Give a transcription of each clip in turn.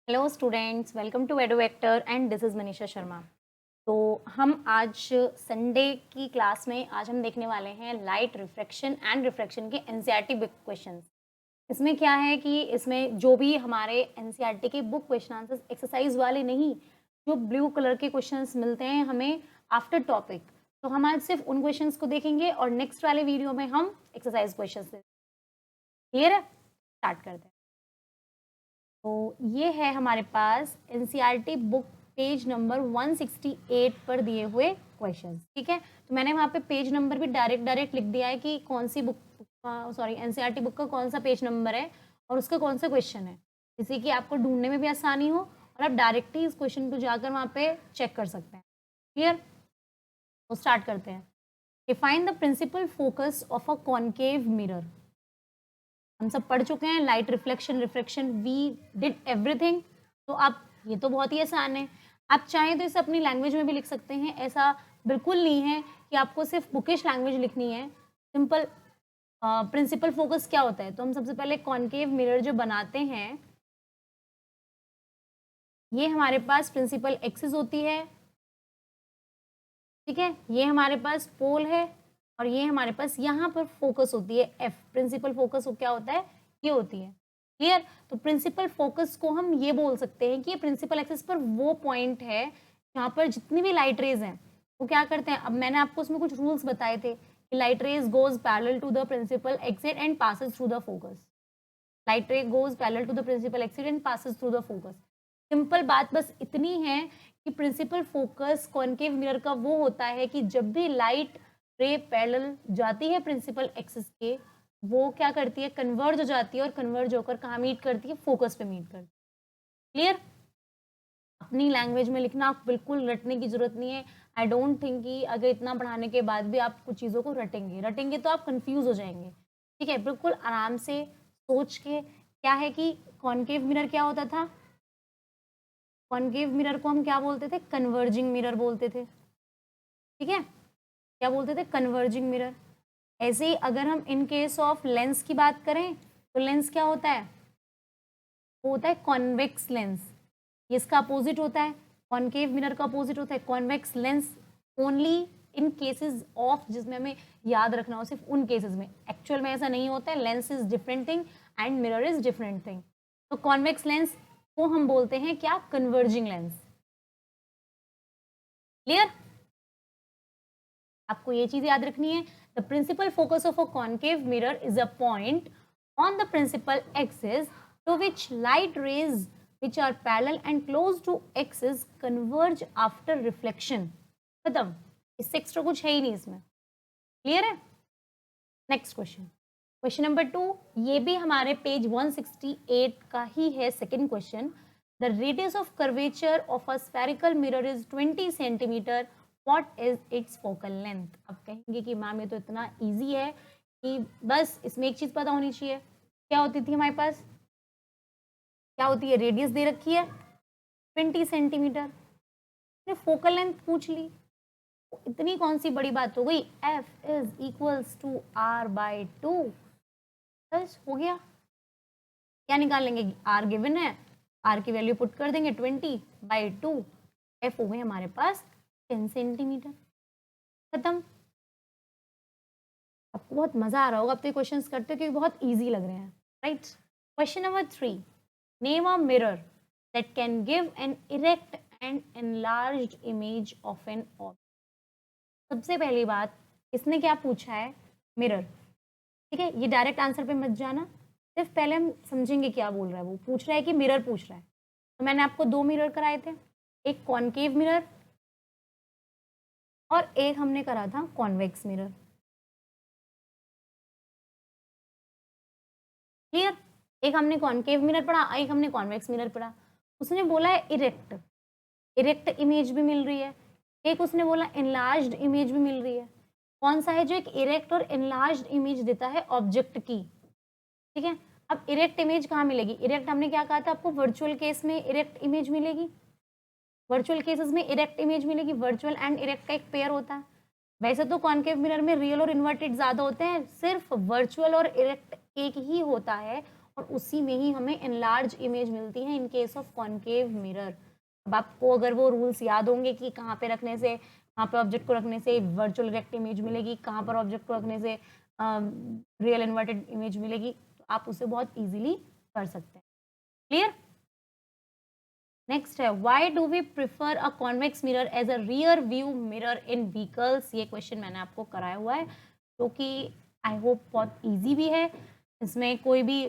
Hello students, welcome to Eduvector and this is Manisha Sharma. तो हम आज संडे की क्लास में आज हम देखने वाले हैं लाइट रिफ्रैक्शन एंड रिफ्रैक्शन के एनसीईआरटी बुक क्वेश्चंस। इसमें क्या है कि इसमें जो भी हमारे एनसीईआरटी के बुक क्वेश्चन आंसर्स एक्सरसाइज वाले नहीं, जो ब्लू कलर के क्वेश्चंस मिलते हैं हमें आफ्टर टॉपिक, तो हम आज सिर्फ उन क्वेश्चंस को देखेंगे और नेक्स्ट वाले वीडियो में हम एक्सरसाइज क्वेश्चंस क्लियर है। स्टार्ट करते हैं। तो ये है हमारे पास एनसीईआरटी बुक पेज नंबर 168 पर दिए हुए क्वेश्चंस। ठीक है, तो मैंने वहाँ पे पेज नंबर भी डायरेक्ट लिख दिया है कि कौन सी बुक, सॉरी एनसीईआरटी बुक का कौन सा पेज नंबर है और उसका कौन सा क्वेश्चन है, जिससे कि आपको ढूंढने में भी आसानी हो और आप डायरेक्ट ही इस क्वेश्चन को जाकर वहाँ पे चेक कर सकते हैं। क्लियर, तो स्टार्ट करते हैं। Define the principal focus of a concave mirror. हम सब पढ़ चुके हैं light reflection refraction, we did everything. तो आप, ये तो बहुत ही आसान है। आप चाहें तो इसे अपनी लैंग्वेज में भी लिख सकते हैं, ऐसा बिल्कुल नहीं है कि आपको सिर्फ बुकिश लैंग्वेज लिखनी है। सिंपल प्रिंसिपल फोकस क्या होता है, तो हम सबसे पहले कॉनकेव मिरर जो बनाते हैं, ये हमारे पास प्रिंसिपल एक्सिस होती है। ठीक है, ये हमारे पास पोल है और ये हमारे पास यहाँ पर फोकस होती है एफ। प्रिंसिपल फोकस क्या होता है, ये होती है। क्लियर, तो प्रिंसिपल फोकस को हम ये बोल सकते हैं कि ये प्रिंसिपल एक्सिस पर वो पॉइंट है जहाँ पर जितनी भी लाइट रेज हैं वो क्या करते हैं। अब मैंने आपको उसमें कुछ रूल्स बताए थे कि light rays goes parallel to the principal axis and passes through the focus. Light ray goes parallel to the principal axis and passes through the focus. Simple बात बस इतनी है कि प्रिंसिपल फोकस कॉनकेव मिरर का वो होता है कि जब भी लाइट रे पैरेलल जाती है प्रिंसिपल एक्सिस के, वो क्या करती है, कन्वर्ज हो जाती है और कन्वर्ज होकर कहाँ मीट करती है, फोकस पे मीट करती है। क्लियर, अपनी लैंग्वेज में लिखना, बिल्कुल रटने की जरूरत नहीं है। आई डोंट थिंक कि अगर इतना पढ़ाने के बाद भी आप कुछ चीज़ों को रटेंगे तो आप कंफ्यूज हो जाएंगे। ठीक है, बिल्कुल आराम से सोच के। क्या है कि कॉनकेव मिरर क्या होता था, कॉनकेव मिरर को हम क्या बोलते थे, कन्वर्जिंग मिरर बोलते थे। ठीक है, क्या बोलते थे, कन्वर्जिंग मिरर। ऐसे ही अगर हम इन केस ऑफ लेंस की बात करें तो लेंस क्या होता है, वो होता है कॉन्वेक्स लेंस। इसका अपोजिट होता है, कॉनकेव मिरर का अपोजिट होता है convex lens. Only in cases of, जिसमें हमें याद रखना हो सिर्फ उन केसेस में, एक्चुअल में ऐसा नहीं होता है। Lens is different thing and mirror is different thing. तो कॉन्वेक्स लेंस को हम बोलते हैं क्या, कन्वर्जिंग लेंस। क्लियर, आपको ये चीज याद रखनी है। The principal focus of a concave mirror is a point on the principal axis to which light rays which are parallel and close to axis converge after reflection। खत्म, इससे extra कुछ है ही नहीं इसमें। क्लियर है, नेक्स्ट क्वेश्चन, क्वेश्चन नंबर 2। ये भी हमारे पेज 168 का ही है, second question. The radius of curvature of a spherical mirror is 20 centimetre, what is it's focal length. अब कहेंगे कि मैम ये तो इतना इजी है कि बस इसमें एक चीज पता होनी चाहिए। क्या होती थी हमारे पास, क्या होती है, रेडियस दे रखी है 20 सेंटीमीटर, फोकल लेंथ पूछ ली, इतनी कौन सी बड़ी बात हो गई। F is equals to R/2, बस हो गया। क्या निकालेंगे, R गिवन है, R की वैल्यू पुट कर देंगे 20/2, F हो गए हमारे पास 10 सेंटीमीटर। खत्म। आपको बहुत मजा आ रहा होगा अब तो ये क्वेश्चंस करते हो क्योंकि बहुत इजी लग रहे हैं, right. Question number 3, name a mirror that can give an erect and enlarged image of an object। सबसे पहली बात, इसने क्या पूछा है, मिरर। ठीक है, ये डायरेक्ट आंसर पे मत जाना, सिर्फ पहले हम समझेंगे क्या बोल रहा है। वो पूछ रहा है कि मिरर पूछ रहा है। तो मैंने आपको 2 मिरर कराए थे, एक कॉनकेव मिरर और एक हमने करा था कॉन्वेक्स मिरर। क्लियर, एक हमने कॉनकेव मिरर पढ़ा, एक हमने कॉन्वेक्स मिरर पढ़ा। उसने बोला है इरेक्ट, इरेक्ट इमेज भी मिल रही है, एक उसने बोला एनलार्ज्ड इमेज भी मिल रही है। कौन सा है जो एक इरेक्ट और एनलार्ज्ड इमेज देता है ऑब्जेक्ट की। ठीक है, अब इरेक्ट इमेज कहाँ मिलेगी, इरेक्ट हमने क्या कहा था आपको, वर्चुअल केस में इरेक्ट इमेज मिलेगी, वर्चुअल केसेस में इरेक्ट इमेज मिलेगी। वर्चुअल एंड इरेक्ट का एक पेयर होता है। वैसे तो कॉनकेव मिरर में रियल और इन्वर्टेड ज्यादा होते हैं, सिर्फ वर्चुअल और इरेक्ट एक ही होता है, और उसी में ही हमें एनलार्ज इमेज मिलती है in case of concave mirror. अब आपको अगर वो रूल्स याद होंगे कि कहाँ पे रखने से, कहाँ पे ऑब्जेक्ट को रखने से वर्चुअल इरेक्ट इमेज मिलेगी, कहाँ पर ऑब्जेक्ट को रखने से रियल इन्वर्टेड इमेज मिलेगी, तो आप उसे बहुत इजीली कर सकते हैं। क्लियर? नेक्स्ट है, why do we prefer a convex mirror as a rear view mirror in vehicles? ये क्वेश्चन मैंने आपको कराया हुआ है, जो कि आई होप बहुत इजी भी है। इसमें कोई भी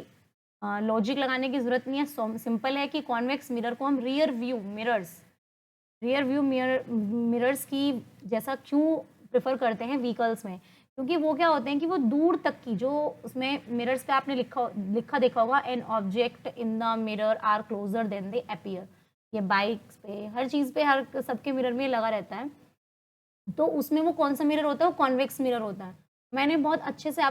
लॉजिक लगाने की जरूरत नहीं है, सिंपल है कि कॉन्वेक्स मिरर को हम रियर व्यू मिरर्स की जैसा क्यों प्रेफर करते हैं व्हीकल्स में, क्योंकि वो क्या होते हैं कि वो दूर तक की जो उसमें मिरर्स पे आपने लिखा देखा होगा, an object in the mirror are closer than they appear. ये बाइक्स पे, हर चीज़ पे, हर सबके मिरर में लगा रहता है। तो उसमें वो कौन सा मिरर होता है? वो कॉन्वेक्स मिरर होता है। मैंने बहुत अच्छे से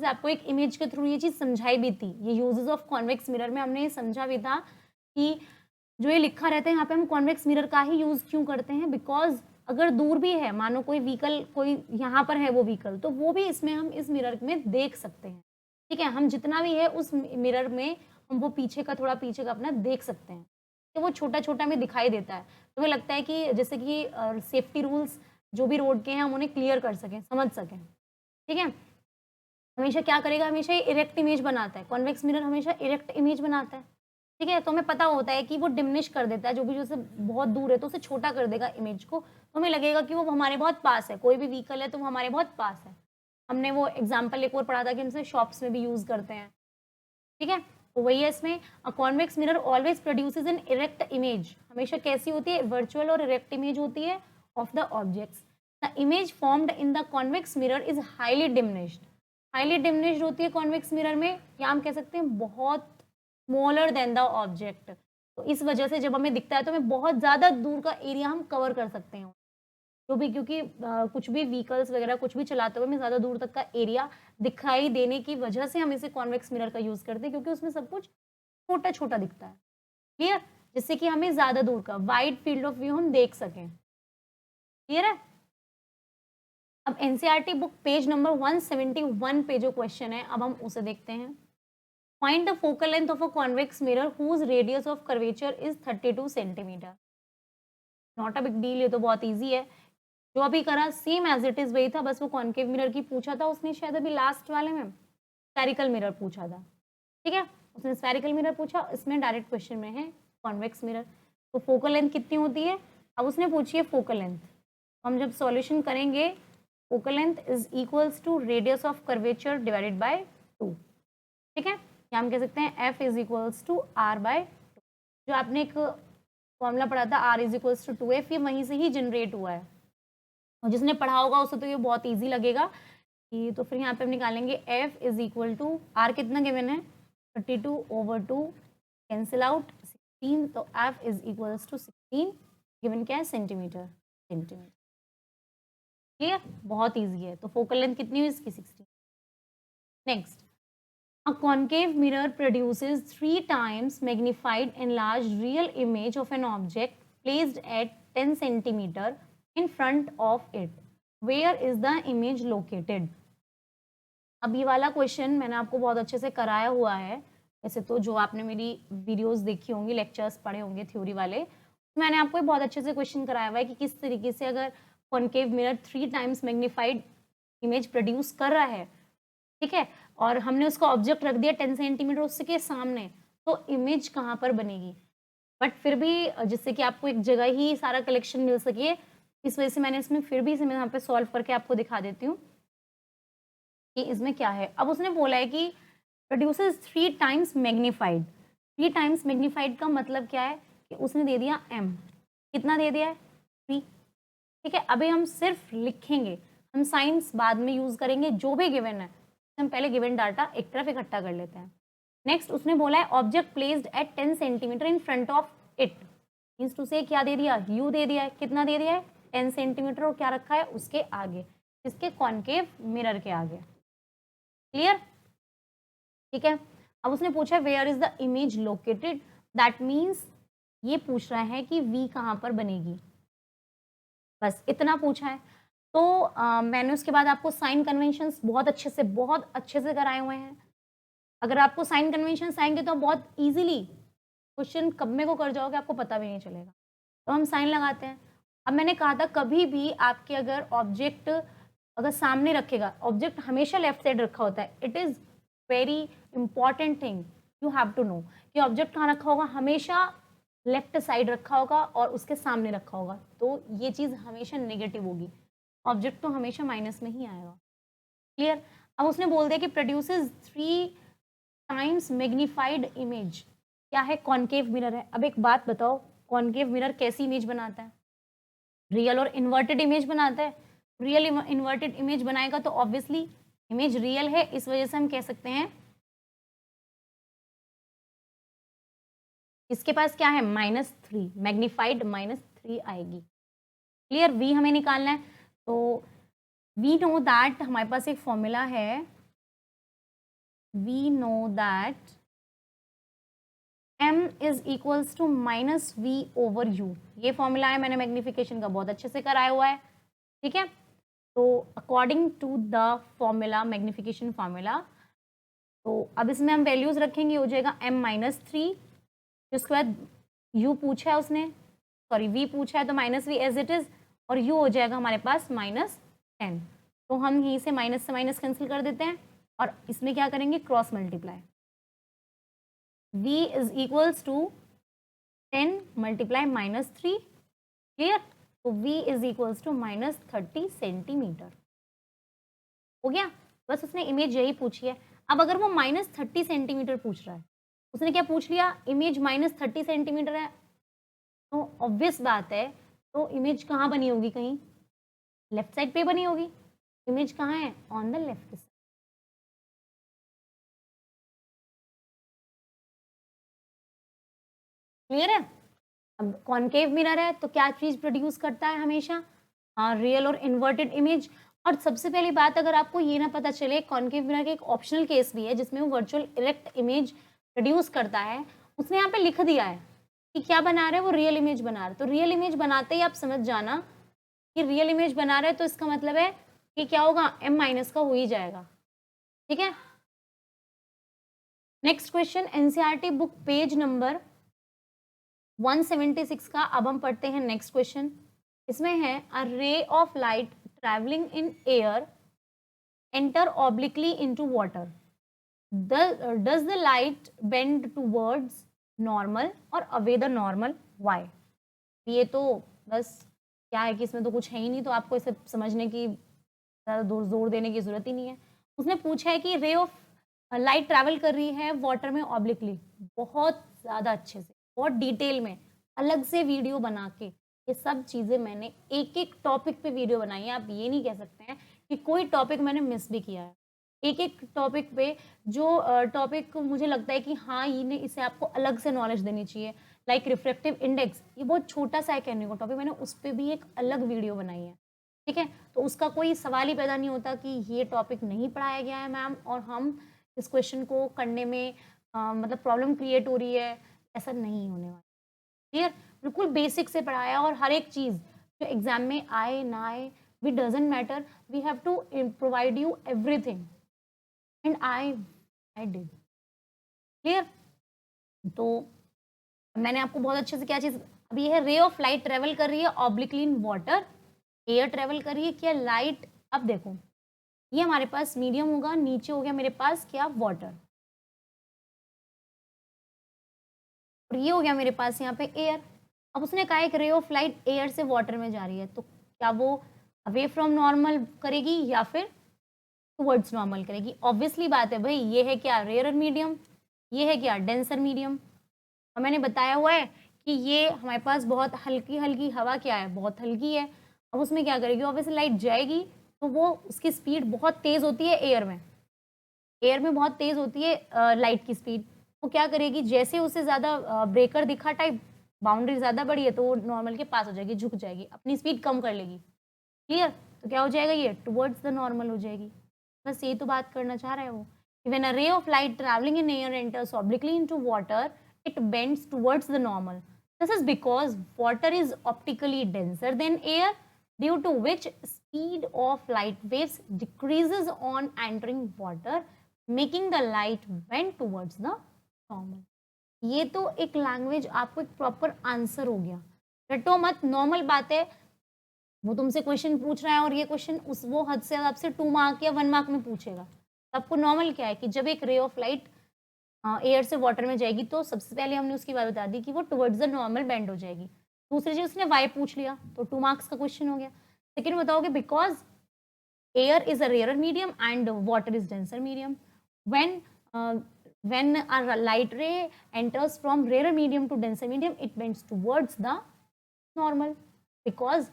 आपको एक इमेज के थ्रू ये चीज़ समझाई भी थी। ये यूजेस ऑफ कॉन्वेक्स मिरर में हमने ये समझा भी था कि जो ये लिखा रहता है यहाँ पे हम कॉन्वेक्स मिरर का ही यूज़ क्यों करते हैं, बिकॉज अगर दूर भी है, मानो कोई व्हीकल, कोई यहाँ पर है वो व्हीकल, तो वो भी इसमें हम इस मिरर में देख सकते हैं। ठीक है, हम जितना भी है उस मिरर में हम वो पीछे का, थोड़ा पीछे का अपना देख सकते हैं, कि वो छोटा छोटा में दिखाई देता है। तो हमें लगता है कि जैसे कि सेफ्टी रूल्स जो भी रोड के हैं हम उन्हें क्लियर कर सकें, समझ सकें। ठीक है, हमेशा क्या करेगा? हमेशा इरेक्ट इमेज बनाता है, कॉन्वेक्स मिरर हमेशा इरेक्ट इमेज बनाता है। ठीक है, तो हमें पता होता है कि वो डिमिनिश कर देता है, जो भी जैसे बहुत दूर है तो उसे छोटा कर देगा इमेज को, तो हमें लगेगा कि वो हमारे बहुत पास है। कोई भी व्हीकल है तो वो हमारे बहुत पास है। हमने वो एग्जाम्पल एक और पढ़ा था कि हम इसे शॉप्स में भी यूज करते हैं। ठीक है, तो वही है इसमें, अ convex mirror always produces N erect image. हमेशा कैसी होती है? वर्चुअल और इरेक्ट इमेज होती है of the objects. The image formed in the convex mirror is highly diminished. Highly diminished होती है कॉन्वेक्स मिरर में, या हम कह सकते हैं बहुत स्मॉलर देन द ऑब्जेक्ट। तो इस वजह से जब हमें दिखता है तो हमें बहुत ज़्यादा दूर का एरिया हम कवर कर सकते हैं, जो भी, क्योंकि कुछ भी व्हीकल्स वगैरह कुछ भी चलाते हुए हमें ज़्यादा दूर तक का एरिया दिखाई देने की वजह से हम इसे कॉन्वेक्स मिरर का यूज़ करते हैं, क्योंकि उसमें सब कुछ छोटा छोटा दिखता है। क्लियर? जिससे कि हमें ज़्यादा दूर का वाइड फील्ड ऑफ व्यू हम देख सकें। क्लियर है? अब एनसीईआरटी बुक पेज नंबर 171 पे जो क्वेश्चन है, अब हम उसे देखते हैं। Find the focal length of a convex mirror whose radius of curvature is 32 centimetre. Not a big deal, ये तो बहुत इजी है। जो अभी करा सेम एज इट इज वही था, बस वो कॉन्केव मिरर की पूछा था उसने, शायद अभी लास्ट वाले में स्फेरिकल मिरर पूछा था। ठीक है, उसने स्फेरिकल मिरर पूछा, इसमें डायरेक्ट क्वेश्चन में है कॉन्वेक्स मिरर। तो फोकल लेंथ कितनी होती है? अब उसने पूछी है फोकल लेंथ। हम जब सॉल्यूशन करेंगे, focal length is equals to radius of curvature divided by 2। ठीक है, या हम कह सकते हैं F is equals to R by 2। जो आपने एक फॉर्मूला पढ़ा था R is equals to 2F, ये वहीं से ही जनरेट हुआ है, और जिसने पढ़ा होगा उसे तो ये बहुत इजी लगेगा कि, तो फिर यहाँ पे हम निकालेंगे F is equal to R, कितना गिवन है? 32/2, कैंसिल आउट 16, तो F is equals to 16, given क्या है? सेंटीमीटर। क्लियर? बहुत इजी है। तो फोकल लेंथ कितनी हुई इसकी? 16। Next, a concave mirror produces 3 times magnified enlarged real image of an object placed at 10 centimeter in front of it. Where is the image located? अब ये वाला क्वेश्चन मैंने आपको बहुत अच्छे से कराया हुआ है। वैसे तो जो आपने मेरी वीडियोस देखी होंगी, लेक्चर्स पढ़े होंगे थ्योरी वाले, मैंने आपको बहुत अच्छे से क्वेश्चन कराया हुआ है कि किस तरीके से अगर concave mirror 3 times magnified image produce कर रहा है, ठीक है, और हमने उसका ऑब्जेक्ट रख दिया 10 सेंटीमीटर उसके सामने, तो इमेज कहाँ पर बनेगी। बट फिर भी जिससे कि आपको एक जगह ही सारा कलेक्शन मिल सके, इस वजह से मैंने इसमें फिर भी इसे मैं यहाँ पे सॉल्व करके आपको दिखा देती हूँ कि इसमें क्या है। अब उसने बोला है कि produces 3 times magnified. 3 times magnified का मतलब क्या है कि उसने दे दिया m, कितना दे दिया है? 3। ठीक है, अभी हम सिर्फ लिखेंगे, हम साइंस बाद में यूज करेंगे, जो भी गिवन है हम पहले गिवन डाटा एक तरफ इकट्ठा कर लेते हैं। नेक्स्ट उसने बोला है object placed at 10 centimetre in front of it, means to से क्या दे दिया? यू दे दिया है। कितना दे दिया है? 10 सेंटीमीटर, और क्या रखा है उसके आगे? इसके कॉन्केव मिरर के आगे। क्लियर? ठीक है, अब उसने पूछा where is the image located, that means ये पूछ रहा है कि वी कहाँ पर बनेगी, बस इतना पूछा है। तो मैंने उसके बाद आपको साइन कन्वेंशंस बहुत अच्छे से कराए हुए हैं। अगर आपको साइन कन्वेंशंस आएंगे तो आप बहुत इजीली क्वेश्चन कब में को कर जाओगे, आपको पता भी नहीं चलेगा। तो हम साइन लगाते हैं। अब मैंने कहा था कभी भी आपके अगर ऑब्जेक्ट अगर सामने रखेगा, ऑब्जेक्ट हमेशा लेफ्ट साइड रखा होता है। It is very important thing you have to know कि ऑब्जेक्ट कहाँ रखा होगा, हमेशा लेफ्ट साइड रखा होगा और उसके सामने रखा होगा। तो ये चीज़ हमेशा नेगेटिव होगी, ऑब्जेक्ट तो हमेशा माइनस में ही आएगा। क्लियर। अब उसने बोल दिया कि प्रोड्यूसेस 3 टाइम्स मैग्नीफाइड इमेज। क्या है? कॉनकेव मिरर है। अब एक बात बताओ, कॉनकेव मिरर कैसी इमेज बनाता है? रियल और इन्वर्टेड इमेज बनाता है। रियल इन्वर्टेड इमेज बनाएगा तो ऑब्वियसली इमेज रियल है, इस वजह से हम कह सकते हैं इसके पास क्या है, -3, मैग्नीफाइड -3 आएगी। क्लियर। वी हमें निकालना है, तो वी नो दैट हमारे पास एक फॉर्मूला है, we know that m is equals to -v/u। ये फॉर्मूला है, मैंने मैग्निफिकेशन का बहुत अच्छे से कराया हुआ है। ठीक है। तो according to the formula, magnification formula, तो अब इसमें हम वैल्यूज रखेंगे, हो जाएगा m-3। उसके बाद u पूछा है उसने, सॉरी v पूछा है, तो -v एज इट इज, और u हो जाएगा हमारे पास -10। तो हम यहीं से माइनस से माइनस कैंसिल कर देते हैं और इसमें क्या करेंगे, cross multiply. v is equals to 10 multiply -3। Clear. तो v is equals to -30 centimetre. हो गया। बस उसने इमेज यही पूछी है। अब अगर वो -30 सेंटीमीटर पूछ रहा है, उसने क्या पूछ लिया, इमेज -30 सेंटीमीटर है, तो ऑब्वियस बात है, तो इमेज कहाँ बनी होगी, कहीं लेफ्ट साइड पे बनी होगी। इमेज कहाँ है, on the left side. Clear है। अब कॉनकेव मिरर है तो क्या चीज प्रोड्यूस करता है हमेशा, रियल और इन्वर्टेड इमेज। और सबसे पहली बात, अगर आपको ये ना पता चले, कॉनकेव मिरर का एक ऑप्शनल केस भी है जिसमें वो वर्चुअल इरेक्ट इमेज प्रोड्यूस करता है। उसने यहाँ पे लिख दिया है कि क्या बना रहे हैं, वो रियल इमेज बना रहे हैं। तो रियल इमेज बनाते ही आप समझ जाना कि रियल इमेज बना रहे हैं, तो इसका मतलब है कि क्या होगा, m- का हो ही जाएगा। ठीक है। Next question, NCERT book page number 176 का। अब हम पढ़ते हैं नेक्स्ट क्वेश्चन। इसमें है, a ray of light travelling in air enter obliquely into water, does the light bend towards normal or away the normal, why? ये तो बस क्या है कि इसमें तो कुछ है ही नहीं, तो आपको इसे समझने की ज़्यादा जोर देने की जरूरत ही नहीं है। उसने पूछा है कि रे ऑफ लाइट ट्रैवल कर रही है वाटर में ऑब्लिकली, बहुत ज़्यादा अच्छे से, बहुत डिटेल में, अलग से वीडियो बना के, ये सब चीज़ें मैंने एक एक टॉपिक पे वीडियो बनाई है। आप ये नहीं कह सकते हैं कि कोई टॉपिक मैंने मिस भी किया है। एक एक टॉपिक पे जो टॉपिक मुझे लगता है कि हाँ, ये इसे आपको अलग से नॉलेज देनी चाहिए, लाइक रिफ्रैक्टिव इंडेक्स, ये बहुत छोटा सा है कहने को टॉपिक, मैंने उस पर भी एक अलग वीडियो बनाई है। ठीक है। तो उसका कोई सवाल ही पैदा नहीं होता कि ये टॉपिक नहीं पढ़ाया गया है मैम, और हम इस क्वेश्चन को करने में मतलब प्रॉब्लम क्रिएट हो रही है, ऐसा नहीं होने वाला। क्लियर। बिल्कुल बेसिक से पढ़ाया, और हर एक चीज़ जो एग्जाम में आए ना आए, we doesn't matter, we have to provide you everything, and I did. Clear. तो मैंने आपको बहुत अच्छे से क्या चीज़, अब ये है, रे ऑफ लाइट ट्रेवल कर रही है obliquely in water, air travel कर रही है, क्या लाइट, अब देखो ये हमारे पास मीडियम होगा, नीचे हो गया मेरे पास क्या, वाटर, और ये हो गया मेरे पास यहाँ पे एयर। अब उसने कहा एक रे ऑफ लाइट एयर से वाटर में जा रही है, तो क्या वो अवे फ्रॉम नॉर्मल करेगी या फिर टुवर्ड्स नॉर्मल करेगी? ऑब्वियसली बात है भाई, ये है क्या, रेयर मीडियम, ये है क्या, डेंसर मीडियम। और मैंने बताया हुआ है कि ये हमारे पास बहुत हल्की हल्की हवा क्या है, बहुत हल्की है। अब उसमें क्या करेगी, ऑब्वियसली लाइट जाएगी, तो वो उसकी स्पीड बहुत तेज़ होती है एयर में, एयर में बहुत तेज़ होती है लाइट की स्पीड। वो क्या करेगी, जैसे उसे ज़्यादा ब्रेकर दिखा टाइप, बाउंड्री ज़्यादा बड़ी है, तो वो नॉर्मल के पास हो जाएगी, झुक जाएगी, अपनी स्पीड कम कर लेगी। क्लियर। तो क्या हो जाएगा, ये टुवर्ड्स द नॉर्मल हो जाएगी। बस ये तो बात करना चाह रहे हो। When a ray of light traveling in air enters obliquely into water, it bends towards the normal. This is because water is optically denser than air, due to which speed of light waves decreases on entering water, making the light bend towards the normal. ये तो एक language, आपको एक proper answer हो गया। रटो मत, normal बात है। वो तुमसे क्वेश्चन पूछ रहा है और ये क्वेश्चन उस वो हद से आपसे 2 मार्क या 1 मार्क में पूछेगा। तो आपको नॉर्मल क्या है कि जब एक रे ऑफ लाइट एयर से वाटर में जाएगी तो सबसे पहले हमने उसकी बात बता दी कि वो टुवर्ड्स द नॉर्मल बेंड हो जाएगी। दूसरी चीज उसने वाई पूछ लिया तो 2 मार्क्स का क्वेश्चन हो गया। सेकेंड बताओगे because air is a rarer medium and water is denser medium. When a light ray enters from rarer medium to denser medium, it bends towards the normal because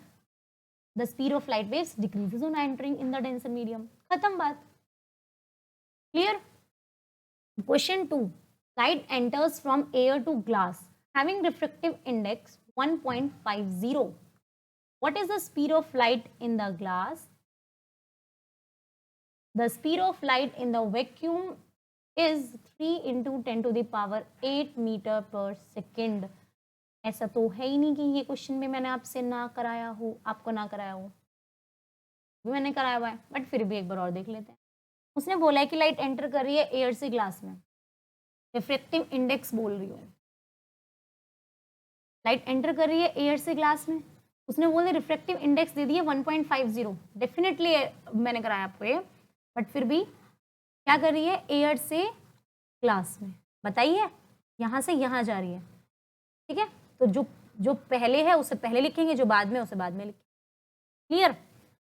the speed of light waves decreases on entering in the denser medium. खत्म बात। Clear? Question 2. Light enters from air to glass having refractive index 1.50. What is the speed of light in the glass? The speed of light in the vacuum is 3 into 10 to the power 8 metre पर second. ऐसा तो है ही नहीं कि ये question में मैंने आपसे ना कराया हो, आपको ना कराया हो, भी मैंने कराया हुआ है, बट फिर भी एक बार और देख लेते हैं। उसने बोला है कि लाइट एंटर कर रही है एयर से ग्लास में, रिफ्रैक्टिव इंडेक्स बोल रही हूँ। लाइट एंटर कर रही है एयर से ग्लास में, उसने बोला रिफ्रैक्टिव इंडेक्स दे दिया 1.50। डेफिनेटली मैंने कराया आपको ये, बट फिर भी क्या कर रही है एयर से ग्लास में, बताइए यहाँ से यहाँ जा रही है, ठीक है। तो जो पहले है उसे पहले लिखेंगे, जो बाद में उसे बाद में लिखेंगे। क्लियर?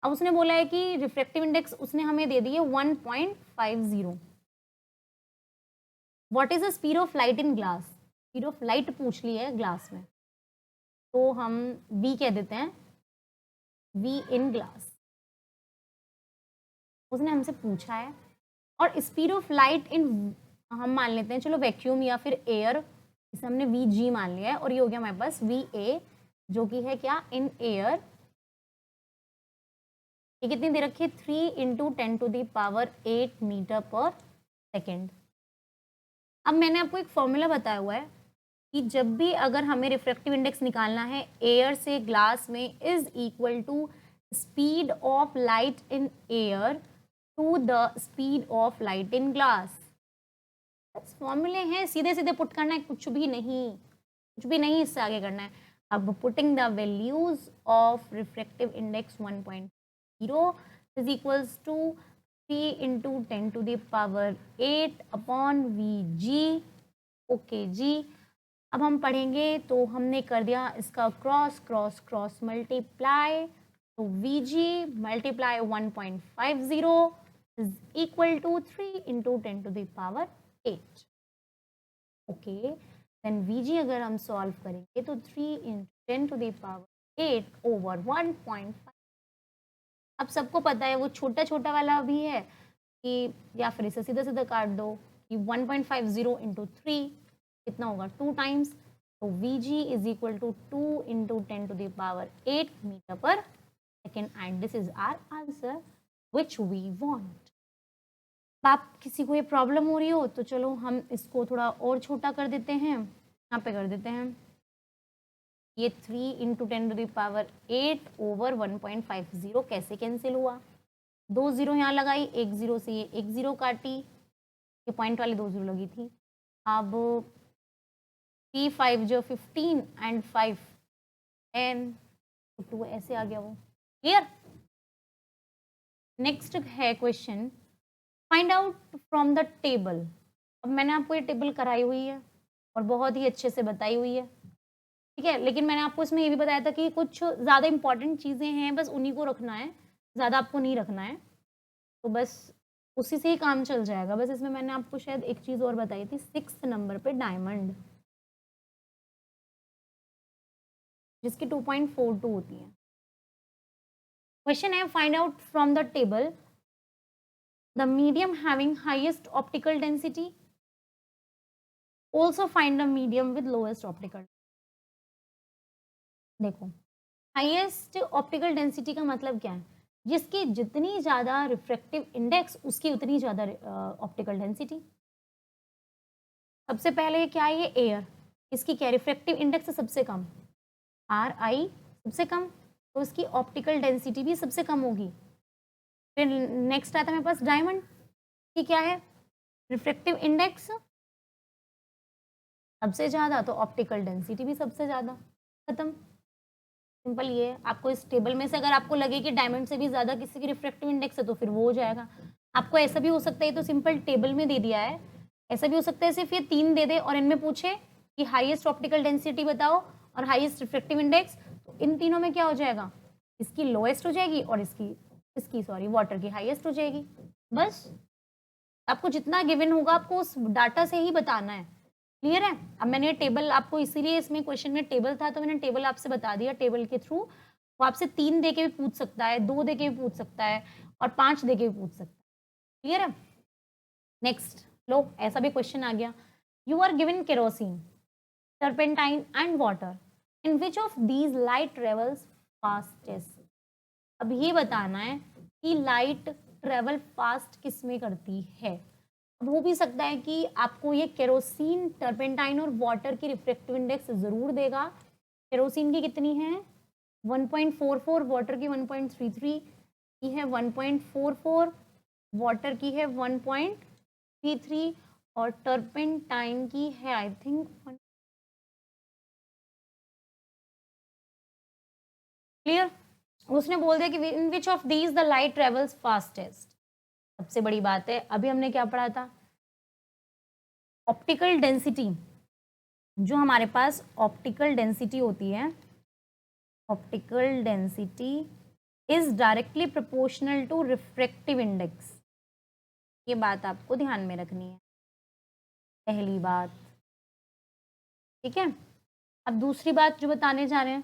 अब उसने बोला है कि रिफ्रैक्टिव इंडेक्स उसने हमें दे दी है 1.50। What is the speed of light in glass? Speed of light पूछ ली है ग्लास में, तो हम v कह देते हैं, v इन ग्लास उसने हमसे पूछा है। और स्पीड ऑफ लाइट इन हम मान लेते हैं, चलो वैक्यूम या फिर एयर, इसे हमने वी जी मान लिया है, और ये हो गया हमारे पास वी ए, जो कि है क्या इन एयर। ये कितनी दे रखी है 3 into 10 to the power 8 metre पर सेकेंड। अब मैंने आपको एक फॉर्मूला बताया हुआ है कि जब भी अगर हमें रिफ्रैक्टिव इंडेक्स निकालना है एयर से ग्लास में, is equal to speed of light in air to the speed of light in glass. फॉर्मूले हैं, सीधे सीधे पुट करना है, कुछ भी नहीं इससे आगे करना है। अब putting the values of refractive index 1.0 is equals to 3 into 10 to the power 8 upon v g. Okay जी, अब हम पढ़ेंगे तो हमने कर दिया इसका क्रॉस क्रॉस क्रॉस मल्टीप्लाई, तो v g multiply 1.50 is equal to 3 into 10 to the power 8। Okay, then VG अगर हम सॉल्व करेंगे तो 3 into 10 to the power 8 over 1.5। अब सबको पता है वो छोटा छोटा वाला भी है कि, या फिर इसे सीधा सीधा काट दो कि 1.50 into 3 कितना होगा 2 टाइम्स, तो VG is equal to 2 into 10 to the power 8 metre पर second, and this is our answer which we want. आप किसी को ये प्रॉब्लम हो रही हो तो चलो हम इसको थोड़ा और छोटा कर देते हैं, यहाँ पे कर देते हैं, ये 3 into 10 to the power 8 over 1.50 कैसे कैंसिल हुआ, 2 जीरो यहाँ लगाई, 1 जीरो से ये 1 जीरो काटी, ये पॉइंट वाली 2 जीरो लगी थी। अब 3 5 जो 15 एंड 5 10, 2 ऐसे आ गया वो। क्लियर? नेक्स्ट है question, find out from the table. अब मैंने आपको ये टेबल कराई हुई है और बहुत ही अच्छे से बताई हुई है, ठीक है, लेकिन मैंने आपको इसमें ये भी बताया था कि कुछ ज़्यादा इंपॉर्टेंट चीज़ें हैं, बस उन्हीं को रखना है, ज़्यादा आपको नहीं रखना है, तो बस उसी से ही काम चल जाएगा। बस इसमें मैंने आपको शायद एक चीज़ और बताई थी, 6th नंबर पे डायमंड, जिसकी 2.42 होती है। क्वेश्चन है find out from the table the medium having highest optical density, also find the medium with lowest optical। देखो, हाईएस्ट ऑप्टिकल डेंसिटी का मतलब क्या है, जिसकी जितनी ज्यादा रिफ्रैक्टिव इंडेक्स उसकी उतनी ज्यादा ऑप्टिकल डेंसिटी। सबसे पहले क्या है, ये एयर, इसकी क्या रिफ्रैक्टिव इंडेक्स सबसे कम, RI सबसे कम, तो उसकी ऑप्टिकल डेंसिटी भी सबसे कम होगी। फिर नेक्स्ट आता है मेरे पास डायमंड की क्या है, रिफ्रैक्टिव इंडेक्स सबसे ज़्यादा, तो ऑप्टिकल डेंसिटी भी सबसे ज़्यादा। खत्म, सिंपल ये है। आपको इस टेबल में से अगर आपको लगे कि डायमंड से भी ज़्यादा किसी की रिफ्रैक्टिव इंडेक्स है तो फिर वो हो जाएगा। आपको ऐसा भी हो सकता है, तो सिंपल टेबल में दे दिया है, ऐसा भी हो सकता है सिर्फ ये 3 दे दे और इनमें पूछे कि हाईएस्ट ऑप्टिकल डेंसिटी बताओ और हाईएस्ट रिफ्रैक्टिव इंडेक्स, तो इन तीनों में क्या हो जाएगा, इसकी लोएस्ट हो जाएगी और इसकी सॉरी वाटर की हाईएस्ट हो जाएगी। बस आपको जितना गिवन होगा आपको उस डाटा से ही बताना है। क्लियर है? अब मैंने टेबल आपको इसीलिए इसमें क्वेश्चन में टेबल था तो मैंने टेबल आपसे बता दिया। टेबल के थ्रू वो आपसे 3 दे के भी पूछ सकता है, 2 दे के भी पूछ सकता है और 5 दे के भी पूछ सकता है। क्लियर है? नेक्स्ट लो, ऐसा भी क्वेश्चन आ गया, you are given kerosene, turpentine and water, in which of these light travels fastest. अब ये बताना है कि लाइट ट्रेवल फास्ट किस में करती है। अब हो भी सकता है कि आपको ये केरोसिन, टर्पेंटाइन और वाटर की रिफ्रैक्टिव इंडेक्स जरूर देगा। केरोसिन की कितनी है 1.44, वाटर की 1.33 की है 1.44, वाटर की है 1.33 और टर्पेंटाइन की है आई थिंक। क्लियर? उसने बोल दिया कि in which of these the light travels fastest. सबसे बड़ी बात है, अभी हमने क्या पढ़ा था, ऑप्टिकल डेंसिटी। जो हमारे पास ऑप्टिकल डेंसिटी होती है, optical density is directly proportional to refractive index. ये बात आपको ध्यान में रखनी है, पहली बात। ठीक है, अब दूसरी बात जो बताने जा रहे हैं,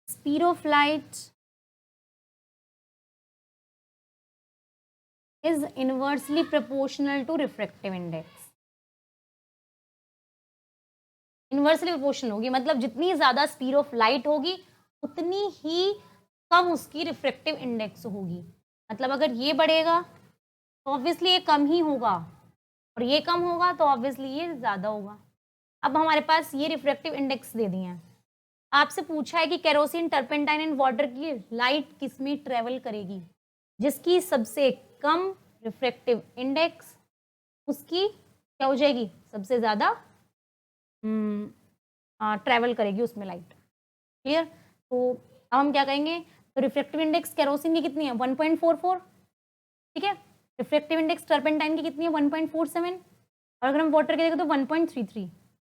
speed of light is inversely proportional to refractive index। Inversely proportional होगी, मतलब जितनी ज्यादा स्पीड ऑफ लाइट होगी उतनी ही कम उसकी रिफ्रैक्टिव इंडेक्स होगी। मतलब अगर ये बढ़ेगा तो ऑब्वियसली ये कम ही होगा और ये कम होगा तो ऑब्वियसली ये ज्यादा होगा। अब हमारे पास ये रिफ्रैक्टिव इंडेक्स दे दिए हैं, आपसे पूछा है कि केरोसिन, टर्पेंटाइन एंड वाटर की लाइट किस में ट्रेवल करेगी, जिसकी सबसे कम रिफ्रैक्टिव इंडेक्स उसकी क्या हो जाएगी, सबसे ज़्यादा ट्रेवल करेगी उसमें लाइट। क्लियर? तो अब हम क्या कहेंगे, तो रिफ्रैक्टिव इंडेक्स केरोसिन की कितनी है 1.44, ठीक है। रिफ्रैक्टिव इंडेक्स टर्पेंटाइन की कितनी है 1.47 और अगर हम वाटर की देखें तो 1.33।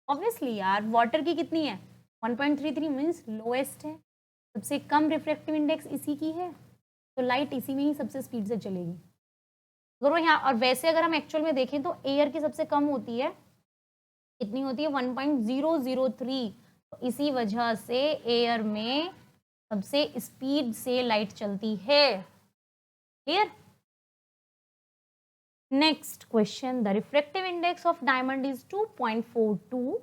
ऑब्वियसली यार वाटर की कितनी है 1.33 मीन्स लोएस्ट है, सबसे कम रिफ्रैक्टिव इंडेक्स इसी की है, तो लाइट इसी में ही सबसे स्पीड से चलेगी। अगर यहाँ और वैसे अगर हम एक्चुअल में देखें तो एयर की सबसे कम होती है, कितनी होती है 1.003, तो इसी वजह से एयर में सबसे स्पीड से लाइट चलती है। Clear? Next question, the refractive index of diamond is 2.42।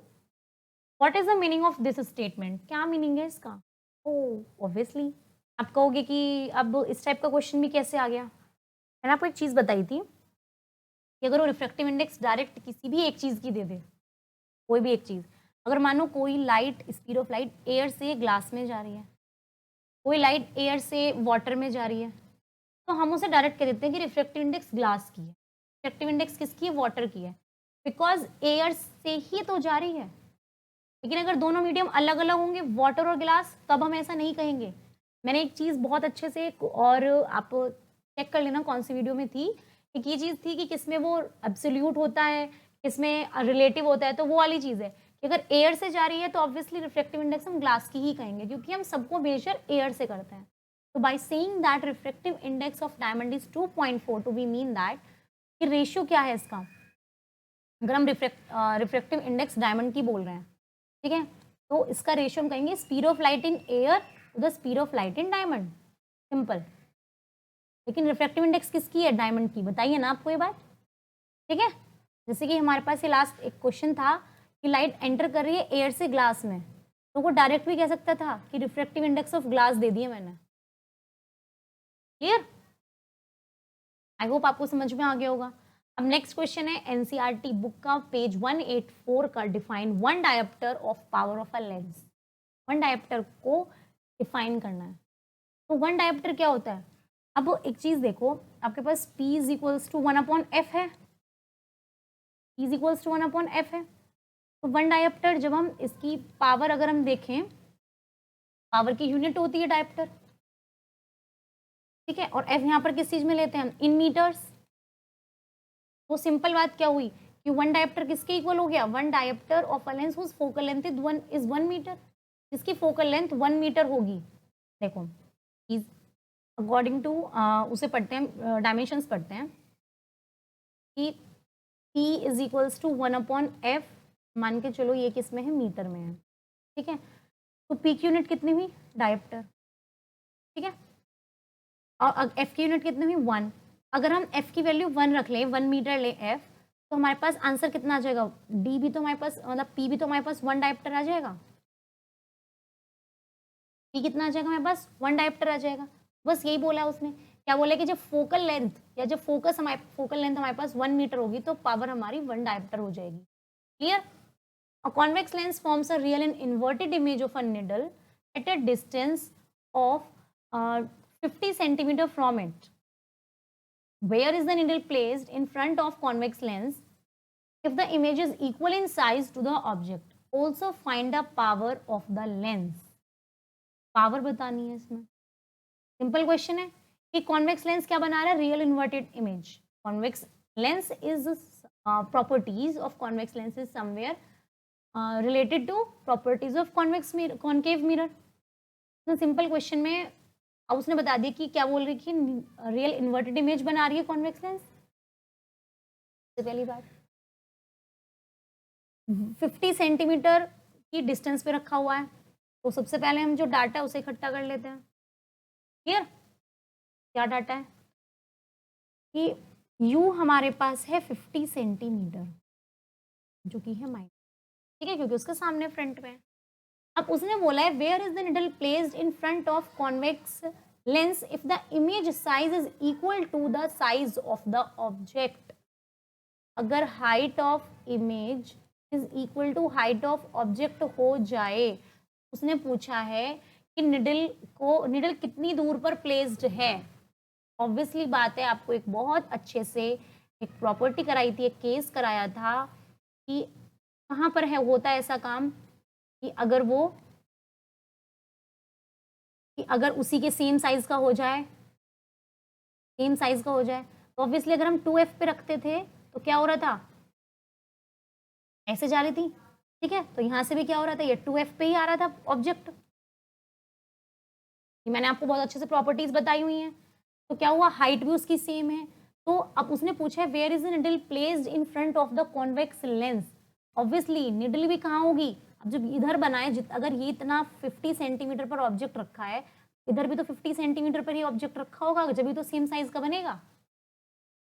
What is the meaning of this statement? क्या मीनिंग है इसका? ओह ऑब्वियसली आप कहोगे कि अब इस टाइप का क्वेश्चन भी कैसे आ गया। मैंने आपको एक चीज़ बताई थी कि अगर वो रिफ्रैक्टिव इंडेक्स डायरेक्ट किसी भी एक चीज़ की दे दे, कोई भी एक चीज़, अगर मानो कोई light, speed of light air से ग्लास में जा रही है, कोई लाइट एयर से वाटर में जा रही है, तो हम उसे डायरेक्ट कह देते हैं कि रिफ्रैक्टिव इंडेक्स ग्लास की है, रिफ्रैक्टिव इंडेक्स किसकी है, वाटर की है, बिकॉज एयर से ही तो जा रही है। लेकिन अगर दोनों मीडियम अलग अलग होंगे, वाटर और ग्लास, तब हम ऐसा नहीं कहेंगे। मैंने एक चीज़ बहुत अच्छे से, और आप चेक कर लेना कौन सी वीडियो में थी, एक ये चीज़ थी कि किसमें वो एब्सोल्यूट होता है, किसमें रिलेटिव होता है, तो वो वाली चीज़ है कि अगर एयर से जा रही है तो ऑब्वियसली रिफ्रैक्टिव इंडेक्स हम ग्लास की ही कहेंगे, क्योंकि हम सबको मेजर एयर से करते हैं। तो by saying that refractive index of diamond is 2.42 we mean that कि रेशियो क्या है इसका, अगर हम रिफ्रैक्टिव इंडेक्स डायमंड की बोल रहे हैं, ठीक है, तो इसका रेशियो हम कहेंगे speed of light in air to the speed of light in diamond, simple. लेकिन रिफ्रैक्टिव इंडेक्स किसकी है, डायमंड की, बताइए ना आपको ये बात। ठीक है, जैसे कि हमारे पास ये लास्ट एक क्वेश्चन था कि लाइट एंटर कर रही है एयर से ग्लास में, तो वो डायरेक्ट भी कह सकता था कि रिफ्रैक्टिव इंडेक्स ऑफ ग्लास दे दिए मैंने। क्लियर? आई होप आपको समझ में आ गया होगा। अब नेक्स्ट क्वेश्चन है एनसीईआरटी बुक का पेज 184 का define one dioptre of power of a lens. One dioptre को डिफाइन करना है। तो वन डायप्टर क्या होता है? अब एक चीज देखो, आपके पास P is equals to 1/f है, P is equals to 1/f है। तो वन डायप्टर जब हम इसकी पावर अगर हम देखें, पावर की यूनिट होती है डायप्टर, ठीक है, और f यहाँ पर किस चीज में लेते हैं हम? इन मीटर्स। तो सिंपल बात क्या हुई कि वन डायप्टर किसके इक्वल हो गया? One dioptre of a lens whose focal length is 1 metre, जिसकी फोकल लेंथ 1 मीटर होगी। देखो इज अकॉर्डिंग टू उसे पढ़ते हैं, डायमेंशंस पढ़ते हैं कि P is equals to 1/f, मान के चलो ये किस में है? मीटर में है, ठीक है। तो P की यूनिट कितनी हुई? डायप्टर, ठीक है, और F की यूनिट कितनी हुई? 1। अगर हम F की वैल्यू 1 रख लें, 1 मीटर ले F, तो हमारे पास आंसर कितना आ जाएगा? D भी तो हमारे पास, मतलब P भी तो हमारे पास 1 डायप्टर आ जाएगा। P कितना आ जाएगा हमारे पास? 1 डायप्टर आ जाएगा। बस यही बोला उसने। क्या बोला कि जब फोकल लेंथ या जब फोकल लेंथ हमारे पास 1 मीटर होगी तो पावर हमारी 1 डायप्टर हो जाएगी। Clear? A convex lens forms a real and inverted image of a needle at a distance of 50 centimeter from it. Where is the needle placed in front of convex lens? If the image is equal in size to the object, also find the power of the lens. Power बतानी है इसमें। Simple question है कि convex lens क्या बना रहा है? Real inverted image. Convex lens is properties of convex lens is somewhere related to properties of concave mirror. Simple question में अब उसने बता दिया कि क्या बोल रही कि रियल इन्वर्टेड इमेज बना रही है कॉन्वेक्स लेंस। पहली बात 50 सेंटीमीटर की डिस्टेंस पे रखा हुआ है, तो सबसे पहले हम जो डाटा है उसे इकट्ठा कर लेते हैं। क्लियर? क्या डाटा है कि U हमारे पास है 50 सेंटीमीटर, जो कि है माइनस, ठीक है, क्योंकि उसके सामने फ्रंट में। अब उसने बोला है where is the needle placed in front of convex lens if the image size is equal to the size of the object. अगर height of image is equal to height of object हो जाए, उसने पूछा है कि needle कितनी दूर पर प्लेस्ड है। ऑब्वियसली बात है, आपको एक बहुत अच्छे से एक प्रॉपर्टी कराई थी, एक केस कराया था कि कहाँ पर है होता है ऐसा काम कि अगर उसी के सेम साइज का हो जाए, तो ऑब्वियसली अगर हम 2f पे रखते थे तो क्या हो रहा था? ऐसे जा रही थी, ठीक है, तो यहां से भी क्या हो रहा था? ये 2f पे ही आ रहा था ऑब्जेक्ट। मैंने आपको बहुत अच्छे से प्रॉपर्टीज बताई हुई हैं। तो क्या हुआ? हाइट भी उसकी सेम है। तो अब उसने पूछा है where is the needle placed in front of the convex lens. Obviously needle भी कहाँ होगी? अब जब इधर बनाए, अगर ये इतना 50 सेंटीमीटर पर ऑब्जेक्ट रखा है, इधर भी तो 50 सेंटीमीटर पर ही ऑब्जेक्ट रखा होगा, जब भी तो सेम साइज का बनेगा।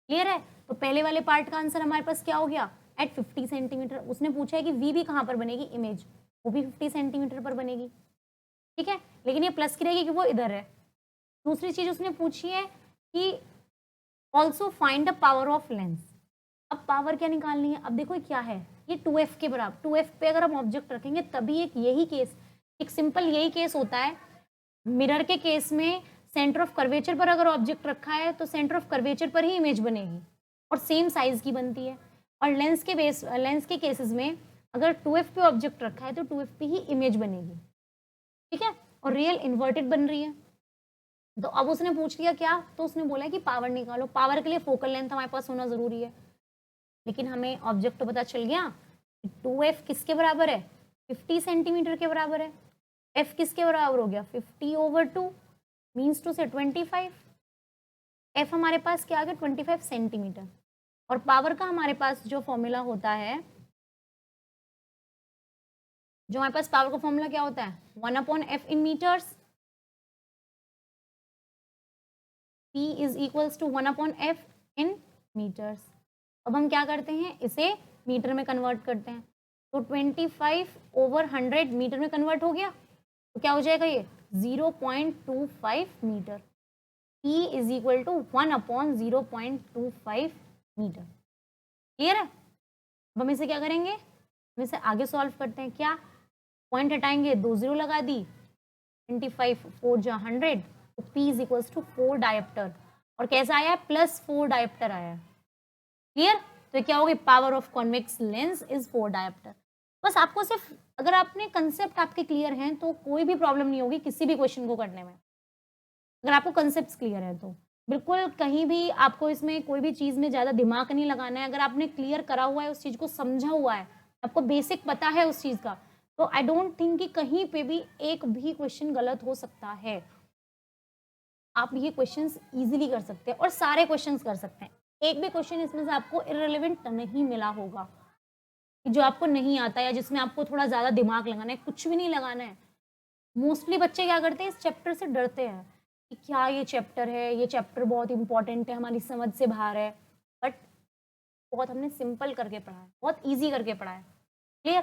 क्लियर है? तो पहले वाले पार्ट का आंसर हमारे पास क्या हो गया? At 50 centimetre. उसने पूछा है कि वी भी कहाँ पर बनेगी इमेज, वो भी 50 सेंटीमीटर पर बनेगी, ठीक है, लेकिन ये प्लस की रहेगी कि वो इधर है। दूसरी चीज उसने पूछी है कि also find the power of lens. अब पावर क्या निकालनी है? अब देखो क्या है, ये 2f के बराबर, 2f पे अगर हम ऑब्जेक्ट रखेंगे तभी एक सिंपल यही केस होता है। मिरर के केस में सेंटर ऑफ कर्वेचर पर अगर ऑब्जेक्ट रखा है तो सेंटर ऑफ कर्वेचर पर ही इमेज बनेगी और सेम साइज की बनती है। और लेंस के केसेस में अगर 2f पे ऑब्जेक्ट रखा है तो 2f पे ही इमेज बनेगी, ठीक है, और रियल इन्वर्टेड बन रही है। तो अब उसने पूछ लिया क्या? तो उसने बोला कि पावर निकालो। पावर के लिए फोकल लेंथ हमारे पास होना जरूरी है, लेकिन हमें ऑब्जेक्ट तो पता चल गया 2f किसके बराबर है? 50 सेंटीमीटर के बराबर है। f किसके बराबर हो गया? 50/2 मीन्स टू से 25। f हमारे पास क्या आ गया? 25 सेंटीमीटर। और पावर का हमारे पास जो फॉर्मूला होता है, जो हमारे पास पावर का फॉर्मूला क्या होता है? 1/f in metres. P is equals to 1/f in metres. अब हम क्या करते हैं? इसे मीटर में कन्वर्ट करते हैं। तो 25/100 मीटर में कन्वर्ट हो गया, तो क्या हो जाएगा? ये 0.25 metre. P is equal to 1/0.25 metre. Clear है? अब हम इसे क्या करेंगे, हम इसे आगे सॉल्व करते हैं। क्या पॉइंट हटाएंगे, 2 0 लगा दी, 25 4 जा 100, तो P is equals to 4 dioptre. और कैसा आया है, +4 डायप्टर आया है। क्लियर? तो क्या होगी, power of convex lens is 4 dioptre. बस आपको सिर्फ, अगर आपने कंसेप्ट आपके क्लियर हैं तो कोई भी प्रॉब्लम नहीं होगी किसी भी क्वेश्चन को करने में, अगर आपको कंसेप्ट क्लियर है तो। बिल्कुल कहीं भी आपको इसमें कोई भी चीज़ में ज़्यादा दिमाग नहीं लगाना है। अगर आपने क्लियर करा हुआ है, उस चीज़ को समझा हुआ है, आपको बेसिक पता है उस चीज़ का, तो आई डोंट थिंक कि कहीं पे भी एक भी क्वेश्चन गलत हो सकता है। आप ये क्वेश्चंस इजीली कर सकते हैं और सारे क्वेश्चंस कर सकते हैं। एक भी क्वेश्चन इसमें से आपको इररिलेवेंट नहीं मिला होगा, जो आपको नहीं आता या जिसमें आपको थोड़ा ज़्यादा दिमाग लगाना है, कुछ भी नहीं लगाना है। मोस्टली बच्चे क्या करते हैं, इस चैप्टर से डरते हैं कि क्या ये चैप्टर है, ये चैप्टर बहुत इंपॉर्टेंट है, हमारी समझ से बाहर है। बट बहुत हमने सिंपल करके पढ़ा है, बहुत ईजी करके पढ़ा है। Clear?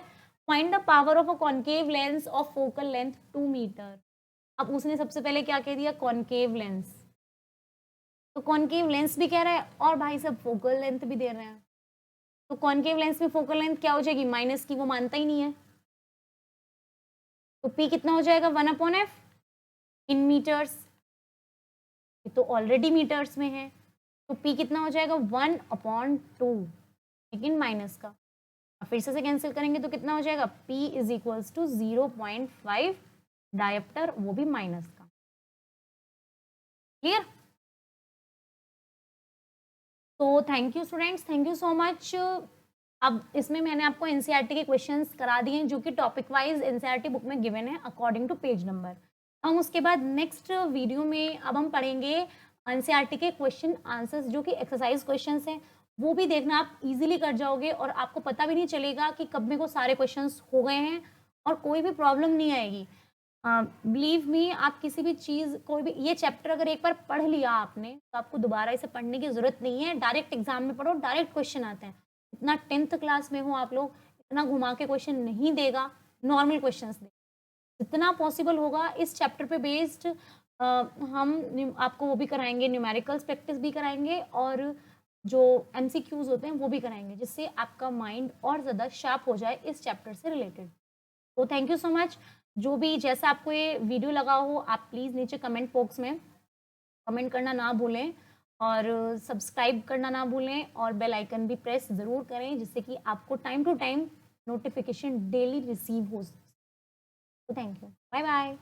Find the power of a concave lens of focal length 2 metre. अब उसने सबसे पहले क्या कह दिया, कॉन्केव लेंस, तो कॉन्केव लेंस भी कह रहा है और भाई सब फोकल लेंथ भी दे रहे हैं। तो कॉन्केव लेंस में फोकल लेंथ क्या हो जाएगी, माइनस की, वो मानता ही नहीं है। तो P कितना हो जाएगा, 1/f इन मीटर्स, ये तो ऑलरेडी मीटर्स में है। तो P कितना हो जाएगा, 1/2, लेकिन माइनस का। अब फिर से कैंसिल करेंगे तो कितना हो जाएगा, P is equals to 0.5 dioptre, वो भी माइनस का। क्लियर? तो thank you students, thank you so much. अब इसमें मैंने आपको एनसीईआरटी के क्वेश्चंस करा दिए हैं जो कि टॉपिक वाइज एनसीईआरटी बुक में गिवन है अकॉर्डिंग टू पेज नंबर। हम उसके बाद नेक्स्ट वीडियो में अब हम पढ़ेंगे एनसीईआरटी के क्वेश्चन आंसर्स जो कि एक्सरसाइज क्वेश्चंस हैं, वो भी देखना आप इजीली कर जाओगे और आपको पता भी नहीं चलेगा कि कब में को सारे क्वेश्चंस हो गए हैं और कोई भी प्रॉब्लम नहीं आएगी। बिलीव मी, आप किसी भी चीज़, कोई भी ये चैप्टर अगर एक बार पढ़ लिया आपने तो आपको दोबारा इसे पढ़ने की जरूरत नहीं है। डायरेक्ट एग्जाम में पढ़ो, डायरेक्ट क्वेश्चन आते हैं। इतना 10th क्लास में हो आप लोग, इतना घुमा के क्वेश्चन नहीं देगा, नॉर्मल क्वेश्चन दे। जितना पॉसिबल होगा इस चैप्टर पे बेस्ड हम आपको वो भी कराएंगे, न्यूमेरिकल्स प्रैक्टिस भी कराएंगे और जो एमसीक्यूज होते हैं वो भी कराएंगे, जिससे आपका माइंड और ज़्यादा शार्प हो जाए इस चैप्टर से रिलेटेड। तो थैंक यू सो मच। जो भी जैसा आपको ये वीडियो लगा हो, आप प्लीज़ नीचे कमेंट बॉक्स में कमेंट करना ना भूलें और सब्सक्राइब करना ना भूलें और बेल आइकन भी प्रेस ज़रूर करें, जिससे कि आपको time to time notification daily receive हो। तो थैंक यू, बाय बाय।